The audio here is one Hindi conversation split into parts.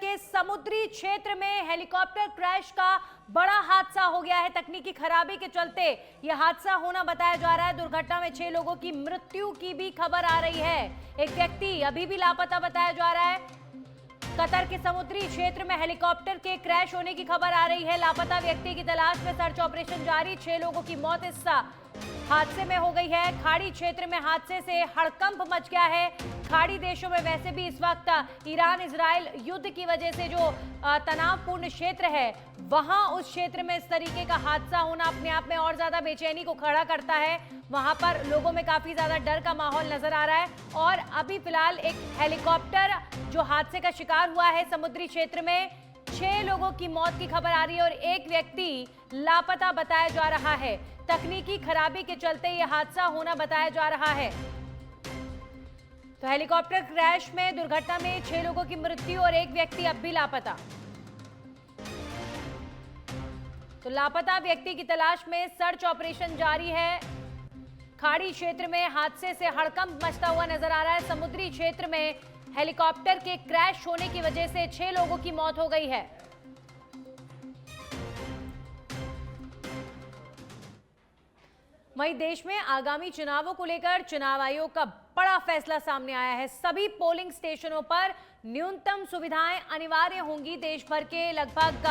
के समुद्री क्षेत्र में हेलीकॉप्टर क्रैश का बड़ा हादसा हो गया है। तकनीकी खराबी के चलते यह हादसा होना बताया जा रहा है। दुर्घटना में 6 लोगों की मृत्यु की भी खबर आ रही है। एक व्यक्ति अभी भी लापता बताया जा रहा है। कतर के समुद्री क्षेत्र में हेलीकॉप्टर के क्रैश होने की खबर आ रही है। लापता व्यक्ति की तलाश में सर्च ऑपरेशन जारी। 6 लोगों की मौत इस हादसे में हो गई है। खाड़ी क्षेत्र में हादसे से हड़कंप मच गया है। खाड़ी देशों में वैसे भी इस वक्त ईरान इजराइल युद्ध की वजह से जो तनावपूर्ण क्षेत्र है, वहां उस क्षेत्र में इस तरीके का हादसा होना अपने आप में और ज्यादा बेचैनी को खड़ा करता है। वहां पर लोगों में काफी ज्यादा डर का माहौल नजर आ रहा है। और अभी फिलहाल एक हेलीकॉप्टर जो हादसे का शिकार हुआ है समुद्री क्षेत्र में, 6 लोगों की मौत की खबर आ रही है और एक व्यक्ति लापता बताया जा रहा है। तकनीकी खराबी के चलते यह हादसा होना बताया जा रहा है। तो हेलीकॉप्टर क्रैश में दुर्घटना में 6 लोगों की मृत्यु और एक व्यक्ति अब भी लापता। तो लापता व्यक्ति की तलाश में सर्च ऑपरेशन जारी है। खाड़ी क्षेत्र में हादसे से हड़कंप मचता हुआ नजर आ रहा है। समुद्री क्षेत्र में हेलीकॉप्टर के क्रैश होने की वजह से 6 लोगों की मौत हो गई है। वहीं देश में आगामी चुनावों को लेकर चुनाव आयोग का बड़ा फैसला सामने आया है। सभी पोलिंग स्टेशनों पर न्यूनतम सुविधाएं अनिवार्य होंगी। देश भर के लगभग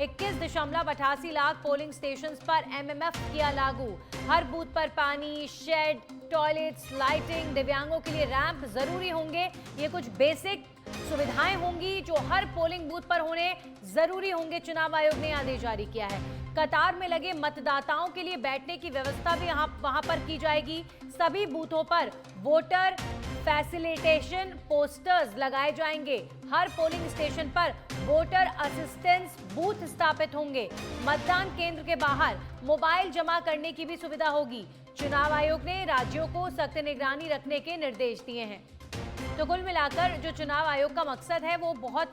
21.88 लाख पोलिंग स्टेशंस पर एमएमएफ किया लागू। हर बूथ पर पानी, शेड, टॉयलेट्स, लाइटिंग, दिव्यांगों के लिए रैंप जरूरी होंगे। ये कुछ बेसिक सुविधाएं होंगी जो हर पोलिंग बूथ पर होने जरूरी होंगे। चुनाव आयोग ने आदेश जारी किया है। कतार में लगे मतदाताओं के लिए बैठने की व्यवस्था भी वहां पर की जाएगी। सभी बूथों पर वोटर फैसिलिटेशन पोस्टर्स लगाए जाएंगे। हर पोलिंग स्टेशन पर वोटर असिस्टेंस बूथ स्थापित होंगे। मतदान केंद्र के बाहर मोबाइल जमा करने की भी सुविधा होगी। चुनाव आयोग ने राज्यों को सख्त निगरानी रखने के निर्देश दिए हैं। तो कुल मिलाकर जो चुनाव आयोग का मकसद है वो बहुत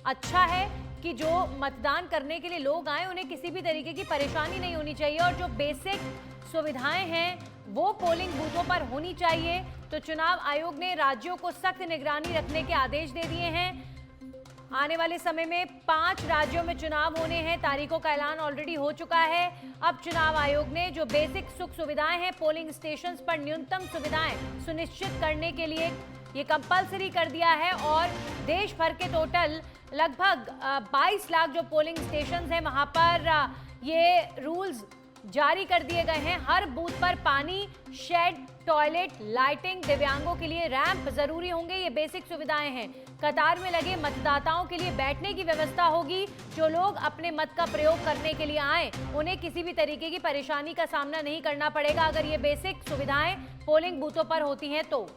अच्छा है कि जो मतदान करने के लिए लोग आए उन्हें किसी भी तरीके की परेशानी नहीं होनी चाहिए और जो बेसिक सुविधाएं हैं वो पोलिंग बूथों पर होनी चाहिए। तो चुनाव आयोग ने राज्यों को सख्त निगरानी रखने के आदेश दे दिए हैं। आने वाले समय में 5 राज्यों में चुनाव होने हैं। तारीखों का ऐलान ऑलरेडी हो चुका है। अब चुनाव आयोग ने जो बेसिक सुख सुविधाएं हैं पोलिंग स्टेशंस पर न्यूनतम सुविधाएं सुनिश्चित करने के लिए ये कंपलसरी कर दिया है। और देश भर के टोटल लगभग 22 लाख जो पोलिंग स्टेशंस हैं वहां पर ये रूल्स जारी कर दिए गए हैं। हर बूथ पर पानी, शेड, टॉयलेट, लाइटिंग, दिव्यांगों के लिए रैंप जरूरी होंगे। ये बेसिक सुविधाएं हैं। कतार में लगे मतदाताओं के लिए बैठने की व्यवस्था होगी। जो लोग अपने मत का प्रयोग करने के लिए आए उन्हें किसी भी तरीके की परेशानी का सामना नहीं करना पड़ेगा अगर ये बेसिक सुविधाएं पोलिंग बूथों पर होती हैं तो।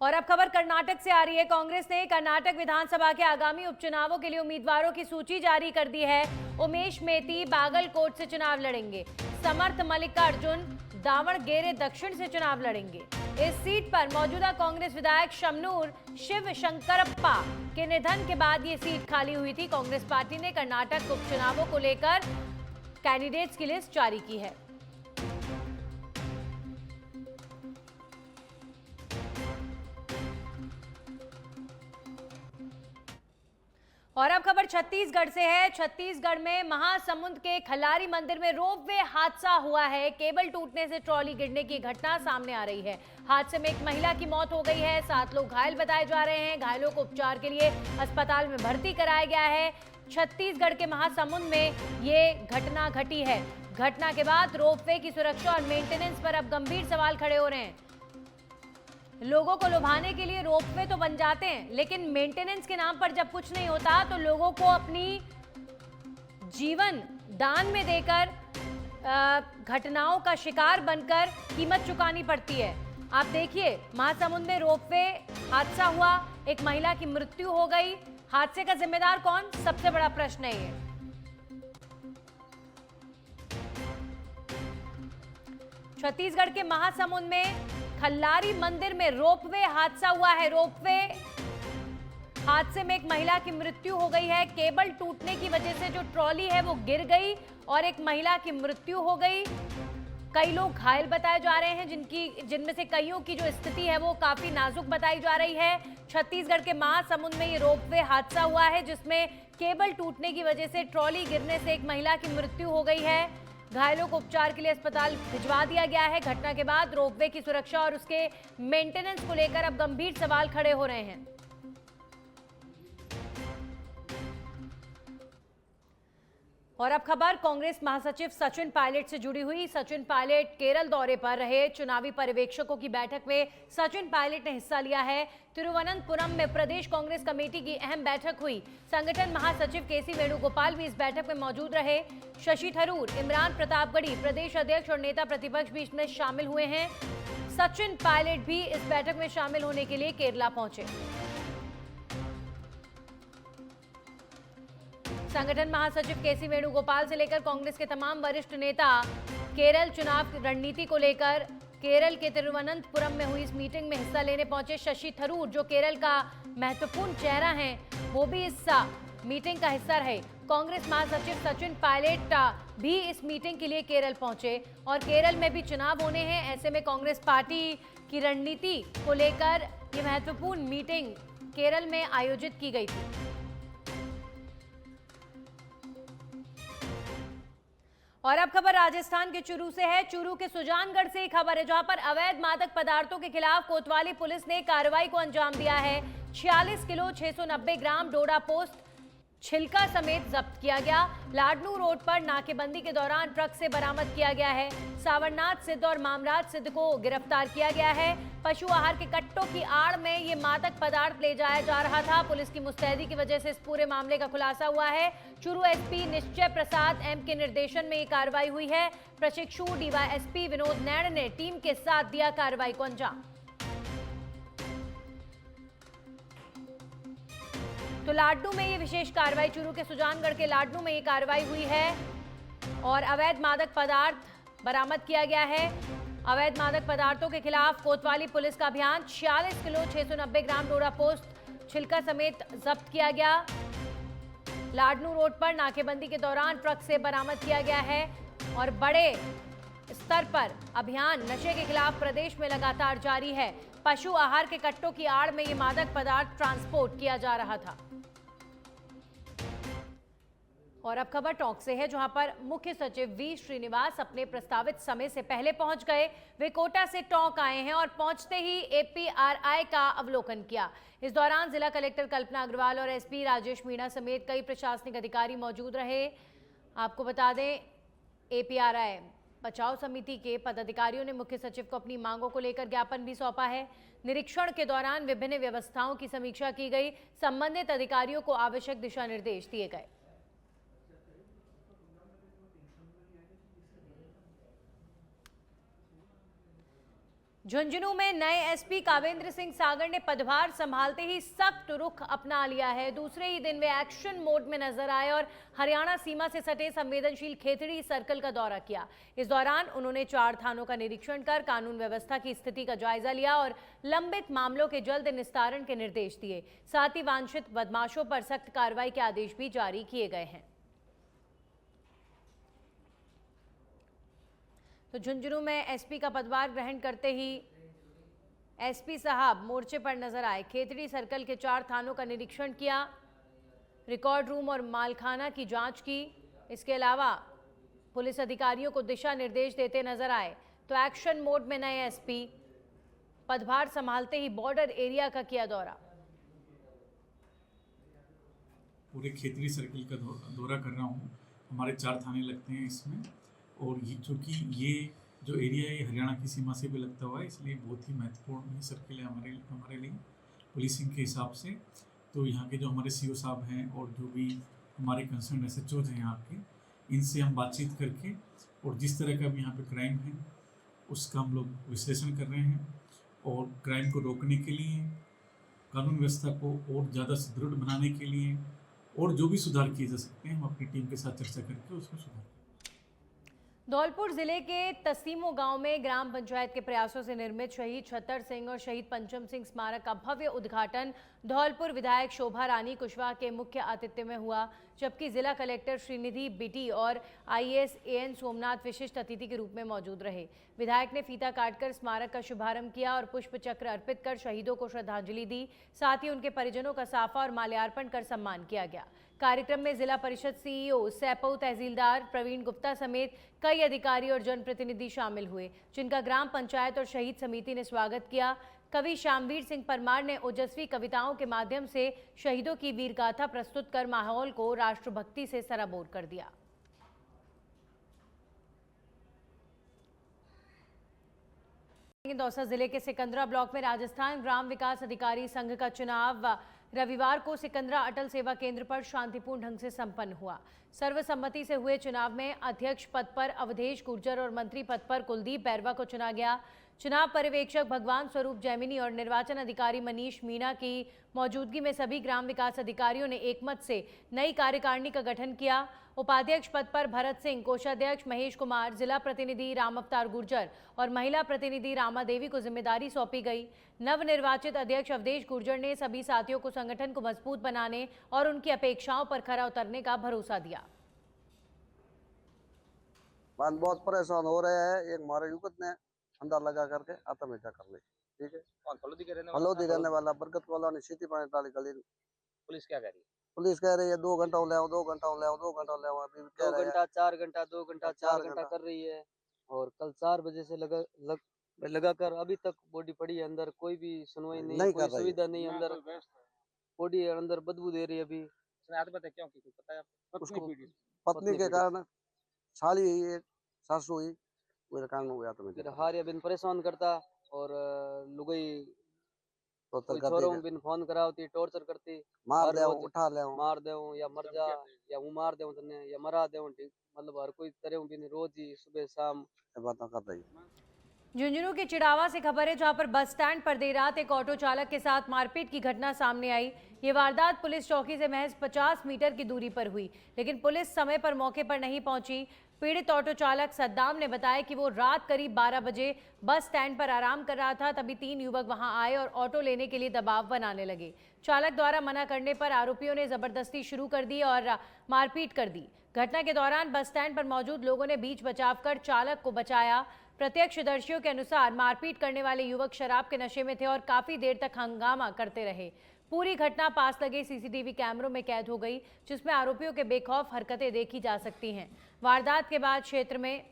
और अब खबर कर्नाटक से आ रही है। कांग्रेस ने कर्नाटक विधानसभा के आगामी उपचुनावों के लिए उम्मीदवारों की सूची जारी कर दी है। उमेश मेती बागलकोट से चुनाव लड़ेंगे। समर्थ मल्लिकार्जुन दावणगेरे दक्षिण से चुनाव लड़ेंगे। इस सीट पर मौजूदा कांग्रेस विधायक शमनूर शिव शंकरप्पा के निधन के बाद ये सीट खाली हुई थी। कांग्रेस पार्टी ने कर्नाटक उपचुनावों को लेकर कैंडिडेट्स की लिस्ट जारी की है। और अब खबर छत्तीसगढ़ से है। छत्तीसगढ़ में महासमुंद के खल्लारी मंदिर में रोपवे हादसा हुआ है। केबल टूटने से ट्रॉली गिरने की घटना सामने आ रही है। हादसे में एक महिला की मौत हो गई है। 7 लोग घायल बताए जा रहे हैं। घायलों को उपचार के लिए अस्पताल में भर्ती कराया गया है। छत्तीसगढ़ के महासमुंद में ये घटना घटी है। घटना के बाद रोपवे की सुरक्षा और मेंटेनेंस पर अब गंभीर सवाल खड़े हो रहे हैं। लोगों को लुभाने के लिए रोपवे तो बन जाते हैं, लेकिन मेंटेनेंस के नाम पर जब कुछ नहीं होता तो लोगों को अपनी जीवन दान में देकर घटनाओं का शिकार बनकर कीमत चुकानी पड़ती है। आप देखिए, महासमुंद में रोपवे हादसा हुआ, एक महिला की मृत्यु हो गई। हादसे का जिम्मेदार कौन, सबसे बड़ा प्रश्न है ये। छत्तीसगढ़ के महासमुंद में खल्लारी मंदिर में रोपवे हादसा हुआ है। रोपवे हादसे में एक महिला की मृत्यु हो गई है। केबल टूटने की वजह से जो ट्रॉली है वो गिर गई और एक महिला की मृत्यु हो गई। कई लोग घायल बताए जा रहे हैं, जिनमें से कईयों की जो स्थिति है वो काफी नाजुक बताई जा रही है। छत्तीसगढ़ के महासमुंद में ये रोपवे हादसा हुआ है, जिसमें केबल टूटने की वजह से ट्रॉली गिरने से एक महिला की मृत्यु हो गई है। घायलों को उपचार के लिए अस्पताल भिजवा दिया गया है। घटना के बाद रोपवे की सुरक्षा और उसके मेंटेनेंस को लेकर अब गंभीर सवाल खड़े हो रहे हैं। और अब खबर कांग्रेस महासचिव सचिन पायलट से जुड़ी हुई। सचिन पायलट केरल दौरे पर रहे। चुनावी पर्यवेक्षकों की बैठक में सचिन पायलट ने हिस्सा लिया है। तिरुवनंतपुरम में प्रदेश कांग्रेस कमेटी की अहम बैठक हुई। संगठन महासचिव केसी वेणुगोपाल भी इस बैठक में मौजूद रहे। शशि थरूर, इमरान प्रतापगढ़ी, प्रदेश अध्यक्ष और नेता प्रतिपक्ष भी इसमें शामिल हुए हैं। सचिन पायलट भी इस बैठक में शामिल होने के लिए केरला पहुंचे। संगठन महासचिव केसी वेणुगोपाल से लेकर कांग्रेस के तमाम वरिष्ठ नेता केरल चुनाव रणनीति को लेकर केरल के तिरुवनंतपुरम में हुई इस मीटिंग में हिस्सा लेने पहुंचे। शशि थरूर, जो केरल का महत्वपूर्ण चेहरा है, वो भी इस मीटिंग का हिस्सा रहे। कांग्रेस महासचिव सचिन पायलट भी इस मीटिंग के लिए केरल पहुंचे और केरल में भी चुनाव होने हैं। ऐसे में कांग्रेस पार्टी की रणनीति को लेकर ये महत्वपूर्ण मीटिंग केरल में आयोजित की गई थी। और अब खबर राजस्थान के चूरू से है। चूरू के सुजानगढ़ से एक खबर है, जहां पर अवैध मादक पदार्थों के खिलाफ कोतवाली पुलिस ने कार्रवाई को अंजाम दिया है। 46 किलो 690 ग्राम डोडा पोस्त छिलका समेत जब्त किया गया। लाडनू रोड पर नाकेबंदी के दौरान ट्रक से बरामद किया गया है। सावरनाथ सिद्ध और मामराज सिद्ध को गिरफ्तार किया गया है। पशु आहार के कट्टों की आड़ में ये मादक पदार्थ ले जाया जा रहा था। पुलिस की मुस्तैदी की वजह से इस पूरे मामले का खुलासा हुआ है। चूरू एसपी निश्चय प्रसाद एम के निर्देशन में ये कार्रवाई हुई है। प्रशिक्षु डीवाईएसपी विनोद नैण ने टीम के साथ दिया कार्रवाई को अंजाम। तो लाडनू में ये विशेष कार्रवाई, चूरू के सुजानगढ़ के लाडनू में ये कार्रवाई हुई है और अवैध मादक पदार्थ बरामद किया गया है। अवैध मादक पदार्थों के खिलाफ कोतवाली पुलिस का अभियान। 46 किलो 690 ग्राम डोडा पोस्त छिलका समेत जब्त किया गया। लाडनू रोड पर नाकेबंदी के दौरान ट्रक से बरामद किया गया है और बड़े स्तर पर अभियान नशे के खिलाफ प्रदेश में लगातार जारी है। पशु आहार के कट्टों की आड़ में ये मादक पदार्थ ट्रांसपोर्ट किया जा रहा था। और अब खबर टोंक से है, जहां पर मुख्य सचिव वी श्रीनिवास अपने प्रस्तावित समय से पहले पहुंच गए। वे कोटा से टोंक आए हैं और पहुंचते ही एपीआरआई का अवलोकन किया। इस दौरान जिला कलेक्टर कल्पना अग्रवाल और एसपी राजेश मीणा समेत कई प्रशासनिक अधिकारी मौजूद रहे। आपको बता दें, एपीआरआई बचाव समिति के पदाधिकारियों ने मुख्य सचिव को अपनी मांगों को लेकर ज्ञापन भी सौंपा है। निरीक्षण के दौरान विभिन्न व्यवस्थाओं की समीक्षा की गई। संबंधित अधिकारियों को आवश्यक दिशा निर्देश दिए गए। झुंझुनू में नए एसपी कावेंद्र सिंह सागर ने पदभार संभालते ही सख्त रुख अपना लिया है। दूसरे ही दिन वे एक्शन मोड में नजर आए और हरियाणा सीमा से सटे संवेदनशील खेतड़ी सर्कल का दौरा किया। इस दौरान उन्होंने 4 थानों का निरीक्षण कर कानून व्यवस्था की स्थिति का जायजा लिया और लंबित मामलों के जल्द निस्तारण के निर्देश दिए। साथ ही वांछित बदमाशों पर सख्त कार्रवाई के आदेश भी जारी किए गए हैं। तो झुंझुनू में एसपी का पदभार ग्रहण करते ही एसपी साहब मोर्चे पर नजर आए। खेतड़ी सर्कल के 4 थानों का निरीक्षण किया, रिकॉर्ड रूम और मालखाना की जांच की। इसके अलावा पुलिस अधिकारियों को दिशा निर्देश देते नजर आए। तो एक्शन मोड में नए एसपी पदभार संभालते ही बॉर्डर एरिया का किया दौरा। पूरे खेतड़ी सर्कल का दौरा कर रहा हूँ। हमारे 4 थाने लगते हैं इसमें, और ये चूँकि ये जो एरिया है हरियाणा की सीमा से भी लगता हुआ है, इसलिए बहुत ही महत्वपूर्ण सर्कल है हमारे लिए पुलिसिंग के हिसाब से। तो यहाँ के जो हमारे सीओ साहब हैं और जो भी हमारे कंसर्न एसएचओज हैं यहाँ के, इनसे हम बातचीत करके और जिस तरह का भी यहाँ पे क्राइम है उसका हम लोग विश्लेषण कर रहे हैं और क्राइम को रोकने के लिए, कानून व्यवस्था को और ज़्यादा सुदृढ़ बनाने के लिए और जो भी सुधार किए जा सकते हैं हम अपनी टीम के साथ चर्चा करके उसमें सुधार। धौलपुर जिले के तसीमो गांव में ग्राम पंचायत के प्रयासों से निर्मित शहीद छत्तर सिंह और शहीद पंचम सिंह स्मारक का भव्य उद्घाटन धौलपुर विधायक शोभा रानी कुशवाहा के मुख्य आतिथ्य में हुआ, जबकि जिला कलेक्टर श्रीनिधि बिटी और आईएएस एएन सोमनाथ विशिष्ट अतिथि के रूप में मौजूद रहे। विधायक ने फीता काटकर स्मारक का शुभारंभ किया और पुष्प चक्र अर्पित कर शहीदों को श्रद्धांजलि दी। साथ ही उनके परिजनों का साफा और माल्यार्पण कर सम्मान किया गया। कार्यक्रम में जिला परिषद सीईओ सैपऊ, तहसीलदार प्रवीण गुप्ता समेत कई अधिकारी और जनप्रतिनिधि शामिल हुए, जिनका ग्राम पंचायत और शहीद समिति ने स्वागत किया। कवि श्यामवीर सिंह परमार ने ओजस्वी कविताओं के माध्यम से शहीदों की वीरगाथा प्रस्तुत कर माहौल को राष्ट्रभक्ति से सराबोर कर दिया। दौसा जिले के सिकंदरा ब्लॉक में राजस्थान ग्राम विकास अधिकारी संघ का चुनाव रविवार को सिकंदरा अटल सेवा केंद्र पर शांतिपूर्ण ढंग से संपन्न हुआ। सर्वसम्मति से हुए चुनाव में अध्यक्ष पद पर अवधेश गुर्जर और मंत्री पद पर कुलदीप बैरवा को चुना गया। चुनाव पर्यवेक्षक भगवान स्वरूप जैमिनी और निर्वाचन अधिकारी मनीष मीणा की मौजूदगी में सभी ग्राम विकास अधिकारियों ने एकमत से नई कार्यकारिणी का गठन किया। उपाध्यक्ष पद पर भरत सिंह, कोषाध्यक्ष महेश कुमार, जिला प्रतिनिधि राम अवतार गुर्जर और महिला प्रतिनिधि रामा देवी को जिम्मेदारी सौंपी गई। नवनिर्वाचित अध्यक्ष अवधेश गुर्जर ने सभी साथियों को संगठन को मजबूत बनाने और उनकी अपेक्षाओं पर खरा उतरने का भरोसा दिया। बहुत परेशान हो रहे हैं। एक हमारे युवक ने अंदर लगा करके आत्महत्या कर ली। ठीक है, फलोदी रहने वाला बरकत कॉलोनी सिटी 45 गली। पुलिस क्या कह रही है? पुलिस कह रही है 2 घंटा हो ले आओ, 2 घंटा हो ले आओ, 2 घंटा हो ले आओ। अभी 2 घंटा 4 घंटा 2 घंटा 4 घंटा कर रही है और कल 4 बजे से लगाकर अभी तक बॉडी पड़ी है अंदर। कोई भी सुनवाई नहीं, कोई सुविधा नहीं अंदर। बॉडी अंदर बदबू दे रही है। अभी आत्महत्या क्यों की पता है आपको? उसको पत्नी के कारण, साली हुई, सासू हुई, मेरे कारण हो गया। तो हारिया बिन परेशान करता और लुगाई छोरों बिन फोन करावती, टॉर्चर करती, मार दे, उठा ले, मार दे या मर जा या वो मार दे तने या मरा दे। ठीक, मतलब हर कोई तरह बिन रोज ही सुबह शाम बात करता ही। झुंझुनू के चिड़ावा से खबर है, जहां पर बस स्टैंड पर देर रात एक ऑटो चालक के साथ मारपीट की घटना सामने आई। ये वारदात पुलिस चौकी से महज 50 मीटर की दूरी पर हुई, लेकिन पुलिस समय पर मौके पर नहीं पहुंची। पीड़ित ऑटो चालक सद्दाम ने बताया कि वो रात करीब 12 बजे बस स्टैंड पर आराम कर रहा था, तभी 3 युवक वहां आए और ऑटो लेने के लिए दबाव बनाने लगे। चालक द्वारा मना करने पर आरोपियों ने जबरदस्ती शुरू कर दी और मारपीट कर दी। घटना के दौरान बस स्टैंड पर मौजूद लोगों ने बीच बचाव कर चालक को बचाया। प्रत्यक्षदर्शियों के अनुसार मारपीट करने वाले युवक शराब के नशे में थे और काफी देर तक हंगामा करते रहे। पूरी घटना पास लगे सीसीटीवी कैमरों में कैद हो गई, जिसमें आरोपियों के बेखौफ हरकतें देखी जा सकती हैं। वारदात के बाद क्षेत्र में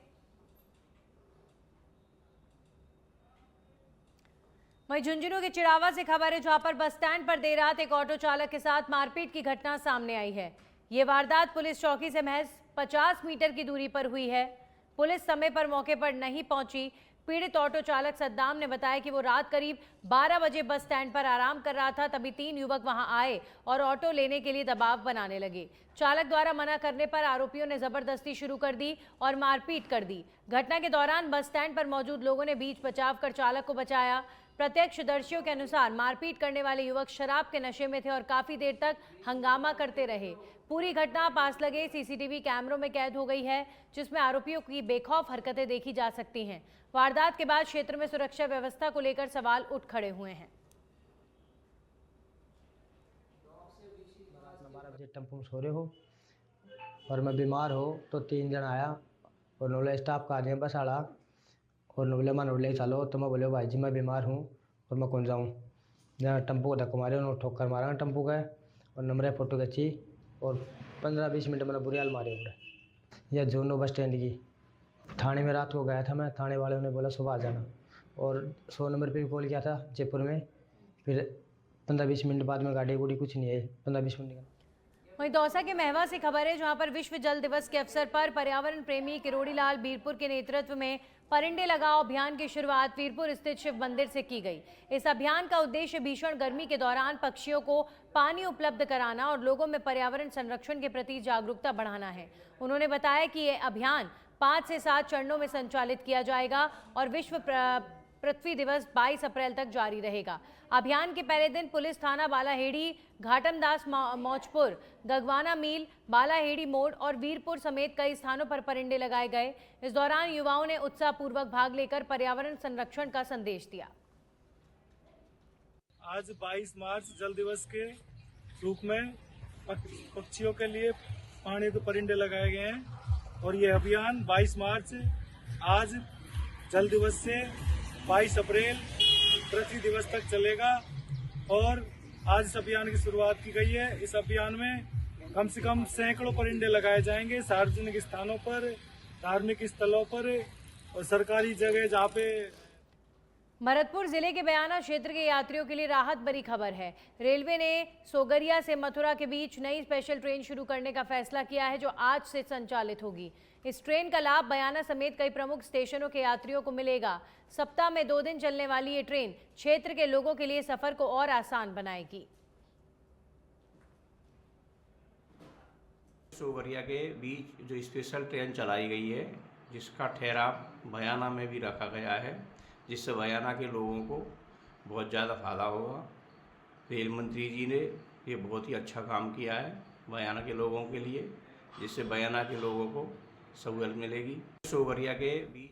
वहीं झुंझुनू के चिड़ावा से खबर है, जहां पर बस स्टैंड पर देर रात एक ऑटो चालक के साथ मारपीट की घटना सामने आई है। ये वारदात पुलिस चौकी से महज 50 मीटर की दूरी पर हुई है। पुलिस समय पर मौके पर नहीं पहुंची। पीड़ित ऑटो चालक सद्दाम ने बताया कि वो रात करीब 12 बजे बस स्टैंड पर आराम कर रहा था, तभी 3 युवक वहां आए और ऑटो लेने के लिए दबाव बनाने लगे। चालक द्वारा मना करने पर आरोपियों ने जबरदस्ती शुरू कर दी और मारपीट कर दी। घटना के दौरान बस स्टैंड पर मौजूद लोगों ने बीच बचाव कर चालक को बचाया। प्रत्यक्षदर्शियों के अनुसार मारपीट करने वाले युवक शराब के नशे में थे और काफी देर तक हंगामा करते रहे। पूरी घटना पास लगे सीसीटीवी कैमरों में कैद हो गई है, जिसमें आरोपियों की बेखौफ हरकतें देखी जा सकती हैं। वारदात के बाद क्षेत्र में सुरक्षा व्यवस्था को लेकर सवाल उठ खड़े हुए हैं। 12 बजे टेम्पो में सो रहे हो और मैं बीमार हो तो 3 जन आया और नोले स्टाफ का आदमी बस आड़ा और नोले मैं नोले चलो तो मैं बोले भाई जी मैं बीमार हूँ और मैं कौन जाऊँ। जहाँ टेम्पो को धक्का मारे उन्होंने ठोकर मारा टेम्पो का और नंबर फोटो खींची और 15-20 मिनट मैंने बुरी हाल मारे उड़े। यह जोनो बस स्टैंड की थाने में रात को गया था मैं। थाने वाले ने बोला सुबह आ जाना और 100 नंबर पे भी कॉल किया था जयपुर में। फिर 15-20 मिनट बाद में गाड़ी गुड़ी कुछ नहीं आई। 15-20 मिनट वहीं दौसा के महवा से खबर है, जहां पर विश्व जल दिवस के अवसर पर पर्यावरण प्रेमी किरोड़ी लाल वीरपुर के नेतृत्व में परिंदे लगाओ अभियान की शुरुआत वीरपुर स्थित शिव मंदिर से की गई। इस अभियान का उद्देश्य भीषण गर्मी के दौरान पक्षियों को पानी उपलब्ध कराना और लोगों में पर्यावरण संरक्षण के प्रति जागरूकता बढ़ाना है। उन्होंने बताया कि ये अभियान 5 से 7 चरणों में संचालित किया जाएगा और विश्व पृथ्वी दिवस 22 अप्रैल तक जारी रहेगा। अभियान के पहले दिन पुलिस थाना बालाहेड़ी, घाटमदास मौजपुर, गगवाना मील, बालाहेड़ी मोड़ और वीरपुर समेत कई स्थानों पर परिंडे लगाए गए। इस दौरान युवाओं ने उत्साहपूर्वक भाग लेकर पर्यावरण संरक्षण का संदेश दिया। आज 22 मार्च जल दिवस के रूप में पक्षियों के लिए पानी के परिंदे लगाए गए हैं और ये अभियान 22 मार्च आज जल दिवस से 22 अप्रैल पृथ्वी दिवस तक चलेगा और आज इस अभियान की शुरुआत की गई है। इस अभियान में कम से कम सैकड़ों परिंदे लगाए जाएंगे सार्वजनिक स्थानों पर, धार्मिक स्थलों पर और सरकारी जगह जहाँ पे। भरतपुर जिले के बयाना क्षेत्र के यात्रियों के लिए राहत भरी खबर है। रेलवे ने सोगरिया से मथुरा के बीच नई स्पेशल ट्रेन शुरू करने का फैसला किया है, जो आज से संचालित होगी। इस ट्रेन का लाभ बयाना समेत कई प्रमुख स्टेशनों के यात्रियों को मिलेगा। सप्ताह में 2 दिन चलने वाली ये ट्रेन क्षेत्र के लोगों के लिए सफर को और आसान बनाएगी। सोगरिया के बीच जो स्पेशल ट्रेन चलाई गई है, जिसका ठहराव बयाना में भी रखा गया है, जिससे बयाना के लोगों को बहुत ज़्यादा फायदा होगा। रेल मंत्री जी ने ये बहुत ही अच्छा काम किया है बयाना के लोगों के लिए, जिससे बयाना के लोगों को सहूलियत मिलेगी। सोगरिया के बीच।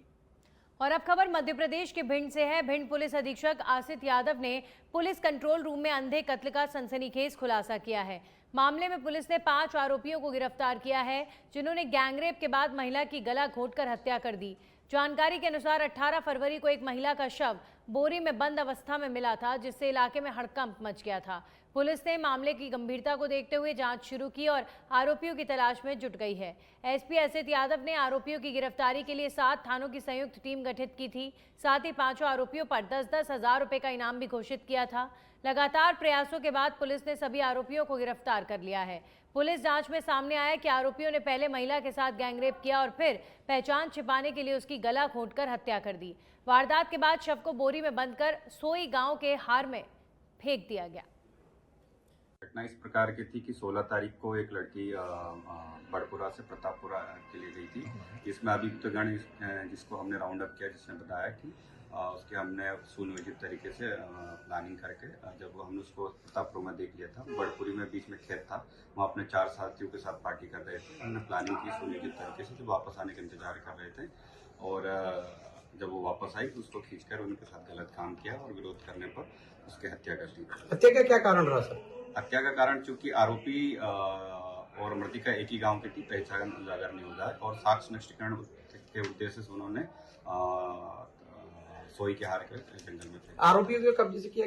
और अब खबर मध्य प्रदेश के भिंड से है। भिंड पुलिस अधीक्षक आसित यादव ने पुलिस कंट्रोल रूम में अंधे कत्ल का सनसनीखेज खुलासा किया है। मामले में पुलिस ने 5 आरोपियों को गिरफ्तार किया है, जिन्होंने गैंगरेप के बाद महिला की गला घोंटकर हत्या कर दी। जानकारी के अनुसार 18 फरवरी को एक महिला का शव बोरी में बंद अवस्था में मिला था, जिससे इलाके में हड़कंप मच गया था। पुलिस ने मामले की गंभीरता को देखते हुए जांच शुरू की और आरोपियों की तलाश में जुट गई है। एसपी आसित यादव ने आरोपियों की गिरफ्तारी के लिए 7 थानों की संयुक्त टीम गठित की थी। साथ ही 5 आरोपियों पर 10-10 हजार रुपए का इनाम भी घोषित किया था। लगातार प्रयासों के बाद पुलिस ने सभी आरोपियों को गिरफ्तार कर लिया है। पुलिस जांच में सामने आया कि आरोपियों ने पहले महिला के साथ गैंगरेप किया और फिर पहचान छिपाने के लिए उसकी गला घोंटकर हत्या कर दी। वारदात के बाद शव को बोरी में बंद कर सोई गांव के हार में फेंक दिया गया। घटना इस प्रकार की थी कि 16 तारीख को एक लड़की बड़पुरा से प्रतापपुरा के लिए गई थी, जिसमें अभियुक्तगण जिसको हमने राउंड अप किया, जिसने बताया कि उसके हमने सुनियोजित तरीके से प्लानिंग करके जब हमने उसको प्रतापपुर में देख लिया था, बड़पुरी में बीच में खेत था, वहाँ अपने 4 साथियों के साथ पार्टी कर रहे थे। हमने प्लानिंग की सुनियोजित तरीके से, जब वापस आने का इंतजार कर रहे थे और जब वो वापस आई तो उसको खींचकर उनके साथ गलत काम किया और विरोध करने पर उसकी हत्या कर दी। हत्या का क्या कारण रहा सर? हत्या का कारण चूंकि आरोपी और मृतिका एक ही गांव की थी, पहचान उजागर नहीं हो जाए और साक्ष्य नष्टीकरण के उद्देश्य से उन्होंने सोई के हार के जंगल में आरोपियों के कब्जे से किया